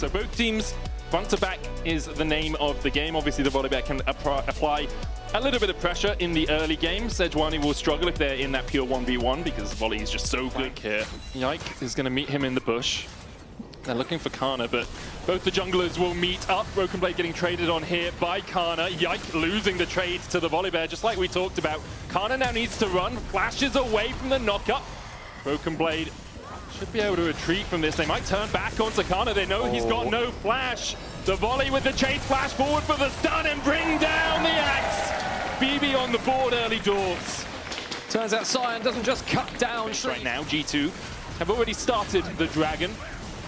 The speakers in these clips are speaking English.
So both teams, front to back is the name of the game. Obviously, the Volibear can apply a little bit of pressure in the early game. Sejuani will struggle if they're in that pure 1v1 because Volley is just so good here. Yike is going to meet him in the bush. They're looking for Canna, but both the junglers will meet up. Broken Blade getting traded on here by Canna. Yike losing the trades to the Volibear, just like we talked about. Canna now needs to run, flashes away from the knockup. Broken Blade should be able to retreat from this. They might turn back onto Canna. They know he's got no flash. The Volley with the chase, flash forward for the stun and bring down the axe. BB on the board early doors. Turns out Sion doesn't just cut down right now. G2 have already started the Dragon.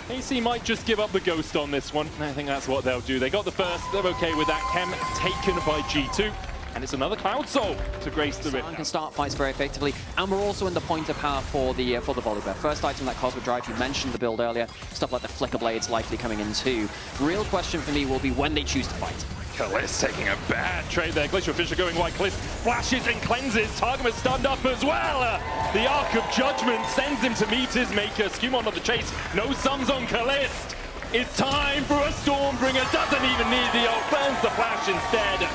AC might just give up the Ghost on this one. I think that's what they'll do. They got the first, they're okay with that. Chem taken by G2. And it's another Cloud Soul to grace the Rift. Can start fights very effectively, and we're also in the point of power for the Volibear. First item, that Cosmic Drive, you mentioned the build earlier. Stuff like the Flicker Blades likely coming in too. Real question for me will be when they choose to fight. Caliste taking a bad trade there. Glacial Fisher going wide. Caliste flashes and cleanses. Targamas stunned up as well. The Arc of Judgment sends him to meet his maker. SkewMond on the chase. No sums on Caliste. It's time for a Stormbringer. Doesn't even need the ult. Burns the flash instead.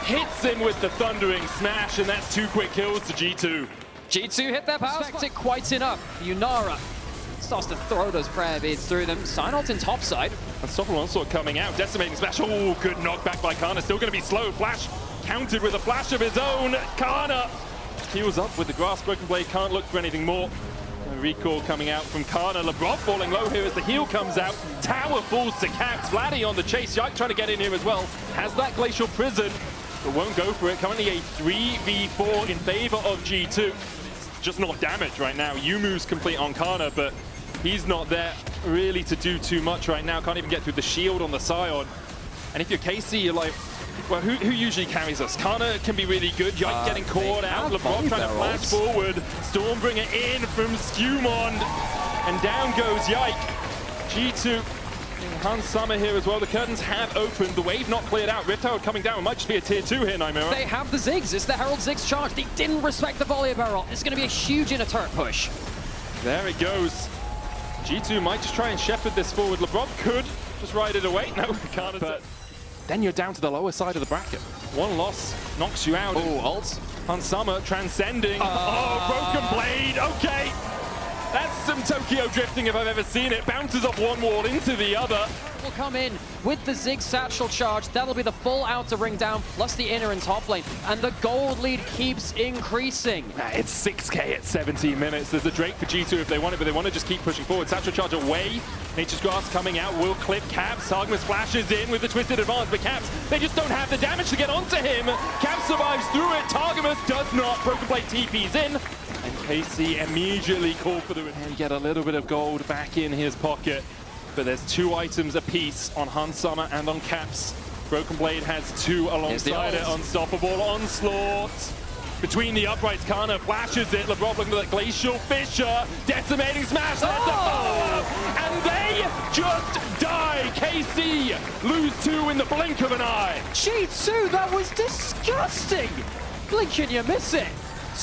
Hits him with the Thundering Smash, and that's 2 quick kills to G2. G2 hit their power spec quite enough. Yunara starts to throw those prayer beads through them. Synod's in top side. Unstoppable Onslaught coming out. Decimating Smash. Oh, good knockback by Canna. Still going to be slow. Flash countered with a flash of his own. Canna heals up with the grass. Broken Blade can't look for anything more. A recall coming out from Canna. Labrov falling low here as the heal comes out. Tower falls to Caps. Vladi on the chase. Yike trying to get in here as well. Has that Glacial Prison, but won't go for it. Currently a 3v4 in favor of G2. It's just not damage right now. Yumu's complete on Canna, but he's not there really to do too much right now. Can't even get through the shield on the Sion. And if you're KC, you're like, well, who usually carries us? Canna can be really good. Yike getting caught out. Labrov trying to flash forward. Stormbringer in from SkewMond. And down goes Yike. G2. Hans Summer here as well. The curtains have opened. The wave not cleared out. Rift Herald coming down. It might just be a tier 2 here, Nymera. They have the Ziggs. It's the Herald Ziggs charge. They didn't respect the Volibear ult. It's going to be a huge inner turret push. There it goes. G2 might just try and shepherd this forward. Labrov could just ride it away. No, can't. But then you're down to the lower side of the bracket. One loss knocks you out. Oh, ults. Hans Summer transcending. Oh, Broken Blade. Okay. That's some Tokyo drifting if I've ever seen it. Bounces off one wall into the other. Will come in with the Ziggs satchel charge. That'll be the full outer ring down, plus the inner and top lane. And the gold lead keeps increasing. It's 6k at 17 minutes. There's a Drake for G2 if they want it, but they want to just keep pushing forward. Satchel charge away. Nature's Grass coming out. Will clip Caps. Targamas flashes in with the Twisted Advance, but Caps, they just don't have the damage to get onto him. Caps survives through it. Targamas does not. Broken Blade TP's in. And KC immediately called for the win and get a little bit of gold back in his pocket. But there's 2 items apiece on Hans Summer and on Caps. Broken Blade has 2 alongside it. Unstoppable Onslaught. Between the uprights, Canna flashes it. Labrov looking at Glacial Fisher. Decimating Smash. There's the follow-up. And they just die. KC lose 2 in the blink of an eye. G2, that was disgusting. Blink and you miss it.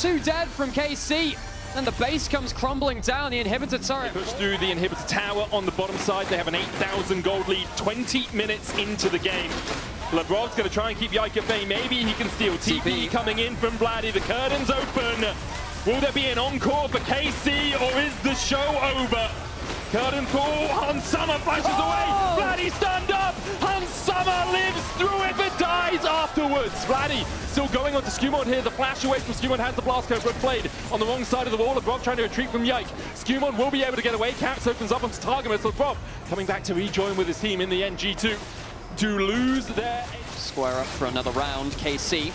2 dead from KC. And the base comes crumbling down, the inhibitor turret. They push through the inhibitor tower on the bottom side. They have an 8,000 gold lead 20 minutes into the game. Labrov's going to try and keep Yike at bay. Maybe he can steal. TP coming in from Vladi. The curtains open. Will there be an encore for KC or is the show over? Curtain pull. Hans Summer flashes away. Vladi stunned up. Hans Summer lives through it but dies afterwards. Vladi still going on to SkewMond here. The flash away from SkewMond has the blast code. Broken Blade on the wrong side of the wall. Labrov trying to retreat from Yike. SkewMond will be able to get away. Caps opens up onto Targamas. Labrov coming back to rejoin with his team in the end. G2 to lose their... Square up for another round. KC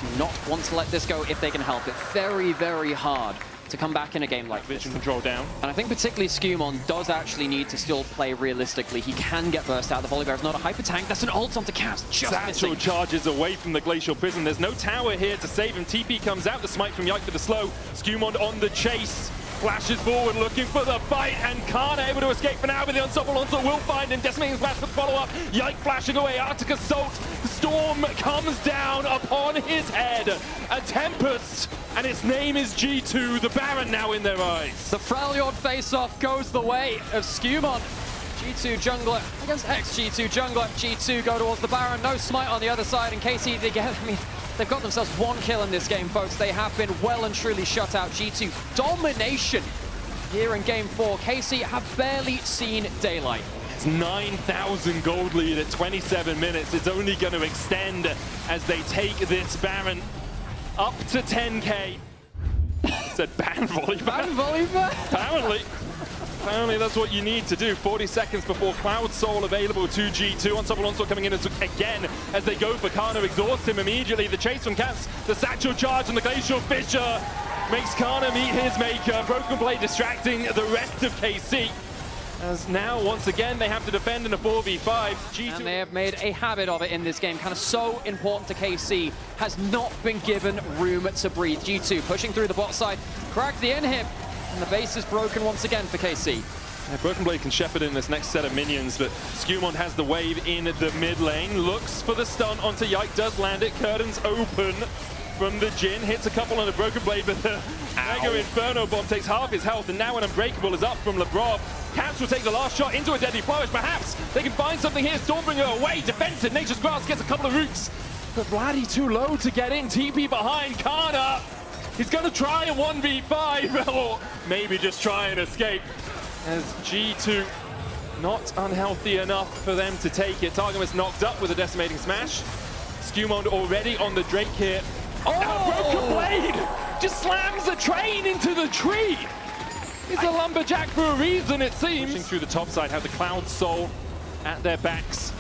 do not want to let this go if they can help it. Very, very hard to come back in a game like Vision this. control down. And I think particularly SkewMond does actually need to still play realistically. He can get burst out. The Volibear is not a hyper tank. That's an ult onto Caps. Just Satchel missing. charges away from the Glacial Prison. There's no tower here to save him. TP comes out. The smite from Yike for the slow. SkewMond on the chase. Flashes forward, looking for the fight, and Canna able to escape for now, but the Unstoppable Onslaught will find him. Decimating Smash for the follow-up. Yike flashing away. Arctic Assault. Storm comes down upon his head. A Tempest, and its name is G2. The Baron now in their eyes. The Freljord face-off goes the way of SkewMond. G2 jungler against ex-G2 jungler. G2 go towards the Baron, no smite on the other side, and KC, they've got themselves one kill in this game, folks. They have been well and truly shut out. G2 domination here in game 4. KC have barely seen daylight. It's 9,000 gold lead at 27 minutes. It's only going to extend as they take this Baron up to 10k. I said ban Volibear. Ban Volibear? Apparently that's what you need to do. 40 seconds before Cloud Soul available to G2. Unstoppable Onslaught coming in again as they go for Canna, exhaust him immediately. The chase from Caps, the satchel charge and the Glacial Fissure makes Canna meet his maker. Broken Blade distracting the rest of KC. As now, once again, they have to defend in a 4v5. G2 and they have made a habit of it in this game. Kind of so important to KC. Has not been given room to breathe. G2 pushing through the bot side. Crack the inhib. And the base is broken once again for KC. Yeah, Broken Blade can shepherd in this next set of minions, but SkewMond has the wave in the mid lane. Looks for the stun onto Yike, does land it. Curtains open from the Jhin. Hits a couple on the Broken Blade, but the Mega Inferno Bomb takes half his health, and now an Unbreakable is up from Labrov. Caps will take the last shot into a Deadly Flourish. Perhaps they can find something here. Stormbringer away, defensive. Nature's Grasp gets a couple of roots. But Vladi too low to get in. TP behind Canna. He's going to try a 1v5, or maybe just try and escape. As G2 not unhealthy enough for them to take it. Targamas knocked up with a Decimating Smash. SkewMond already on the Drake here. Oh! Broken Blade just slams a train into the tree. He's a lumberjack for a reason, it seems. Pushing through the top side, have the Cloud Soul at their backs,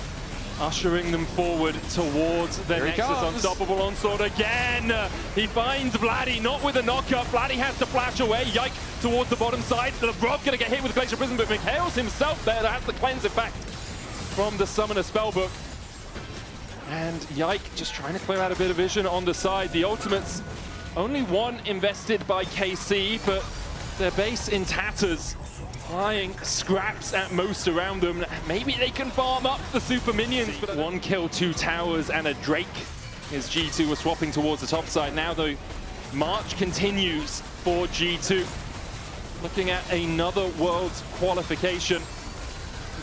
ushering them forward towards the Nexus. Unstoppable Onslaught again. He finds Vladi, not with a knockup. Vladi has to flash away. Yike towards the bottom side. Labrov gonna get hit with Glacial Prism, but Mikhail's himself there that has the cleanse effect from the Summoner Spellbook. And Yike just trying to clear out a bit of vision on the side. The ultimates, only one invested by KC, but their base in tatters. Flying scraps at most around them. Maybe they can farm up the super minions. But 1 kill, 2 towers, and a Drake as G2 were swapping towards the top side. Now, though, March continues for G2. Looking at another Worlds qualification.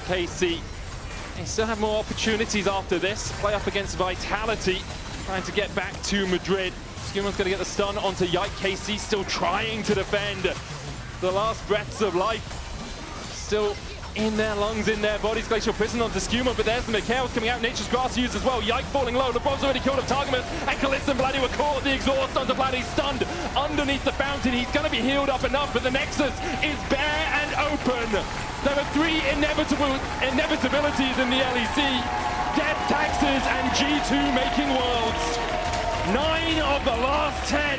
KC, they still have more opportunities after this. Play up against Vitality, trying to get back to Madrid. SkewMond's going to get the stun onto Yike. KC still trying to defend. The last breaths of life still in their lungs, in their bodies. Glacial Prison onto SkewMond, but there's the Mikhail's coming out. Nature's Grass used as well. Yike falling low. Labrov's already killed up Targamas, and Caliste and Vladi were caught at the exhaust onto Vladi, stunned underneath the fountain. He's going to be healed up enough, but the Nexus is bare and open. There are 3 inevitabilities in the LEC. Death, taxes, and G2 making Worlds. 9 of the last 10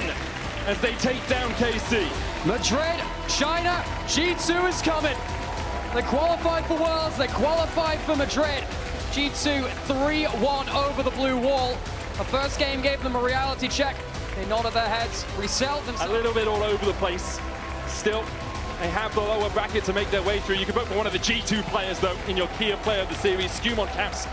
as they take down KC. Madrid, China, G2 is coming. They qualified for Worlds, they qualified for Madrid. G2 3-1 over the blue wall. The first game gave them a reality check. They nodded their heads, resettled themselves. A little bit all over the place. Still, they have the lower bracket to make their way through. You can vote for one of the G2 players, though, in your Kia Player of the Series. SkewMond Caps